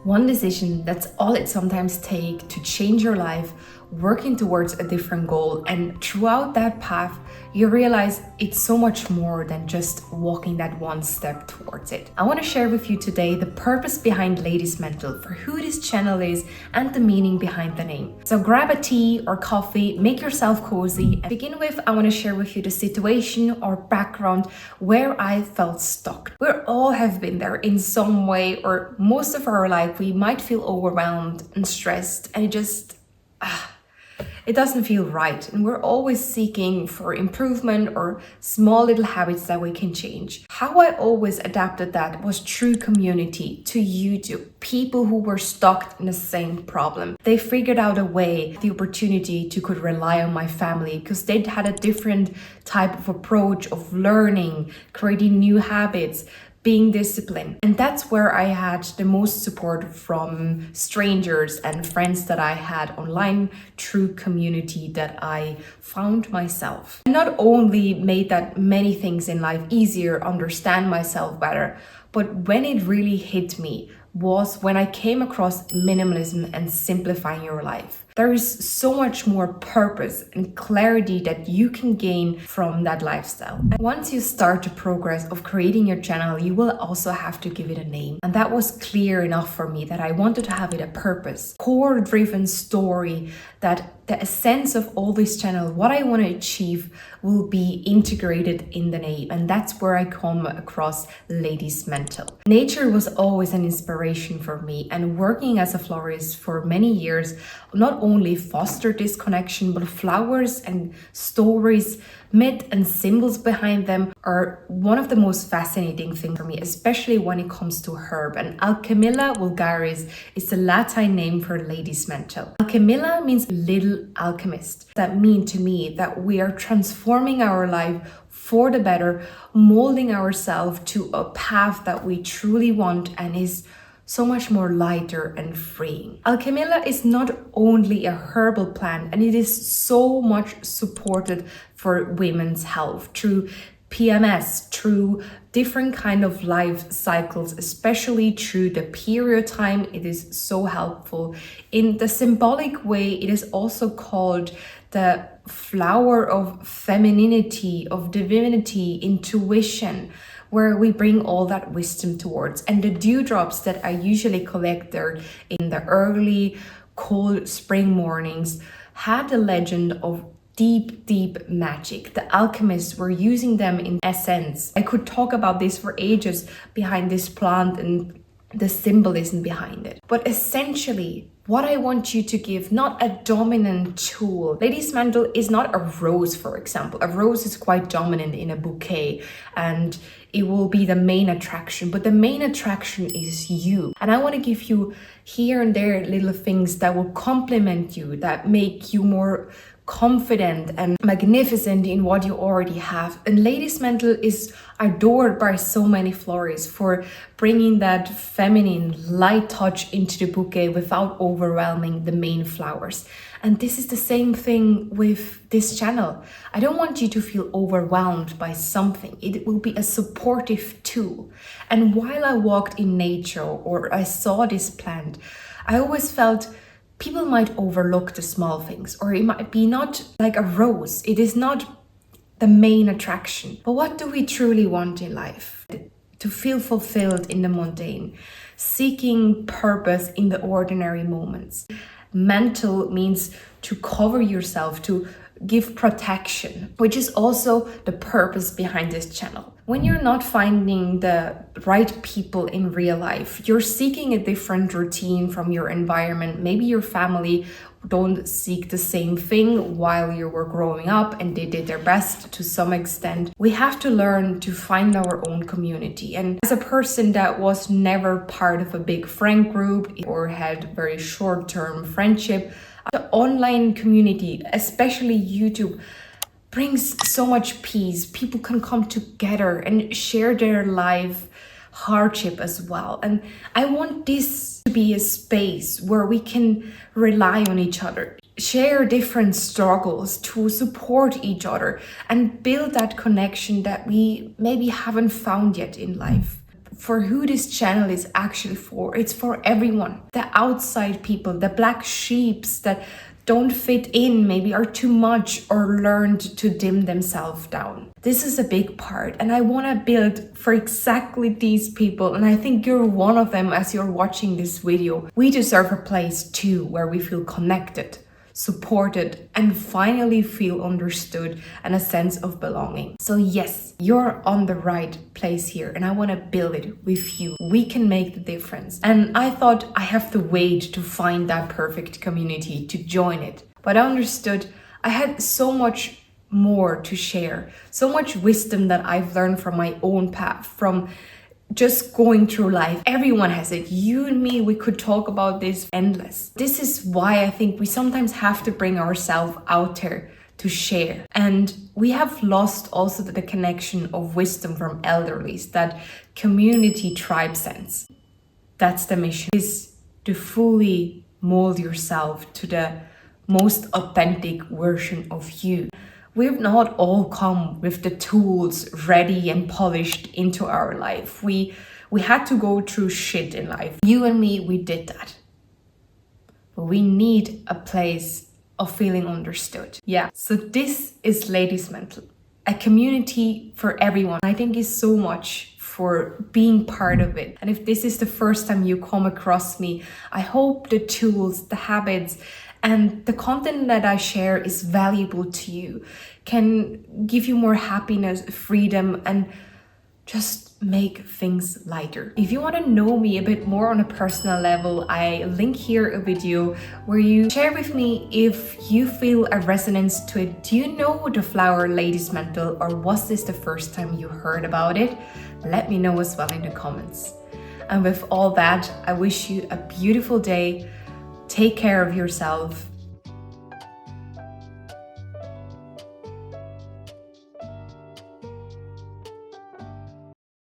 One decision, that's all it sometimes takes to change your life, working towards a different goal. And throughout that path, you realize it's so much more than just walking that one step towards it. I want to share with you today the purpose behind Ladies Mantle, for who this channel is and the meaning behind the name. So grab a tea or coffee, make yourself cozy. And to begin with, I want to share with you the situation or background where I felt stuck. We all have been there in some way, or most of our life we might feel overwhelmed and stressed, and it doesn't feel right, and we're always seeking for improvement or small little habits that we can change. How I always adapted that was through community, to YouTube, people who were stuck in the same problem. They figured out a way, the opportunity to could rely on my family, because they'd had a different type of approach of learning, creating new habits, being disciplined. And that's where I had the most support from strangers and friends that I had online through community that I found myself. And not only made that many things in life easier, understand myself better, but when it really hit me was when I came across minimalism and simplifying your life. There is so much more purpose and clarity that you can gain from that lifestyle. And once you start the progress of creating your channel, you will also have to give it a name. And that was clear enough for me that I wanted to have it a purpose, core-driven story, that the essence of all this channel, what I want to achieve, will be integrated in the name. And that's where I come across Ladies Mantle. Nature was always an inspiration for me, and working as a florist for many years not only fostered this connection, but flowers and stories, myth and symbols behind them are one of the most fascinating things for me, especially when it comes to herb. And Alchemilla vulgaris is the Latin name for Ladies Mantle. Alchemilla means little alchemist. That means to me that we are transforming our life for the better, molding ourselves to a path that we truly want and is so much more lighter and freeing. Alchemilla is not only a herbal plant, and it is so much supported for women's health through PMS, through different kind of life cycles, especially through the period time. It is so helpful. In the symbolic way, it is also called the flower of femininity, of divinity, intuition, where we bring all that wisdom towards. And the dewdrops that I usually collect there in the early cold spring mornings had the legend of deep magic. The alchemists were using them in essence. I could talk about this for ages behind this plant and the symbolism behind it. But essentially, what I want you to give, not a dominant tool. Ladies Mantle is not a rose, for example. A rose is quite dominant in a bouquet and it will be the main attraction, but the main attraction is you. And I want to give you here and there little things that will complement you, that make you more confident and magnificent in what you already have. And Ladies Mantle is adored by so many florists for bringing that feminine light touch into the bouquet without overwhelming the main flowers. And this is the same thing with this channel. I don't want you to feel overwhelmed by something. It will be a supportive tool. And while I walked in nature or I saw this plant, I always felt people might overlook the small things, or it might be not like a rose. It is not the main attraction. But what do we truly want in life? To feel fulfilled in the mundane, seeking purpose in the ordinary moments. Mantle means to cover yourself, to give protection, which is also the purpose behind this channel. When you're not finding the right people in real life, you're seeking a different routine from your environment. Maybe your family don't seek the same thing while you were growing up and they did their best to some extent. We have to learn to find our own community. And as a person that was never part of a big friend group or had very short-term friendship, the online community, especially YouTube, brings so much peace. People can come together and share their life hardship as well. And I want this to be a space where we can rely on each other, share different struggles to support each other and build that connection that we maybe haven't found yet in life. for who this channel is actually for. It's for everyone. The outside people, the black sheeps that don't fit in, maybe are too much or learned to dim themselves down. This is a big part, and I want to build for exactly these people, and I think you're one of them as you're watching this video. We deserve a place too where we feel connected, supported, and finally feel understood and a sense of belonging. So yes, you're on the right place here, and I want to build it with you. We can make the difference. And I thought I have to wait to find that perfect community to join it. But I understood I had so much more to share, so much wisdom that I've learned from my own path, from just going through life. Everyone has it. You and me, we could talk about this endless. This is why I think we sometimes have to bring ourselves out there to share. And we have lost also the connection of wisdom from elderlies, that community tribe sense. That's the mission, is to fully mold yourself to the most authentic version of you. We've not all come with the tools ready and polished into our life. We had to go through shit in life. You and me, we did that. But we need a place of feeling understood. Yeah, so this is Ladies Mantle, a community for everyone. I thank you so much for being part of it. And if this is the first time you come across me, I hope the tools, the habits, and the content that I share is valuable to you, can give you more happiness, freedom, and just make things lighter. If you want to know me a bit more on a personal level, I link here a video where you share with me if you feel a resonance to it. Do you know the flower Ladies Mantle, or was this the first time you heard about it? Let me know as well in the comments. And with all that, I wish you a beautiful day. Take care of yourself,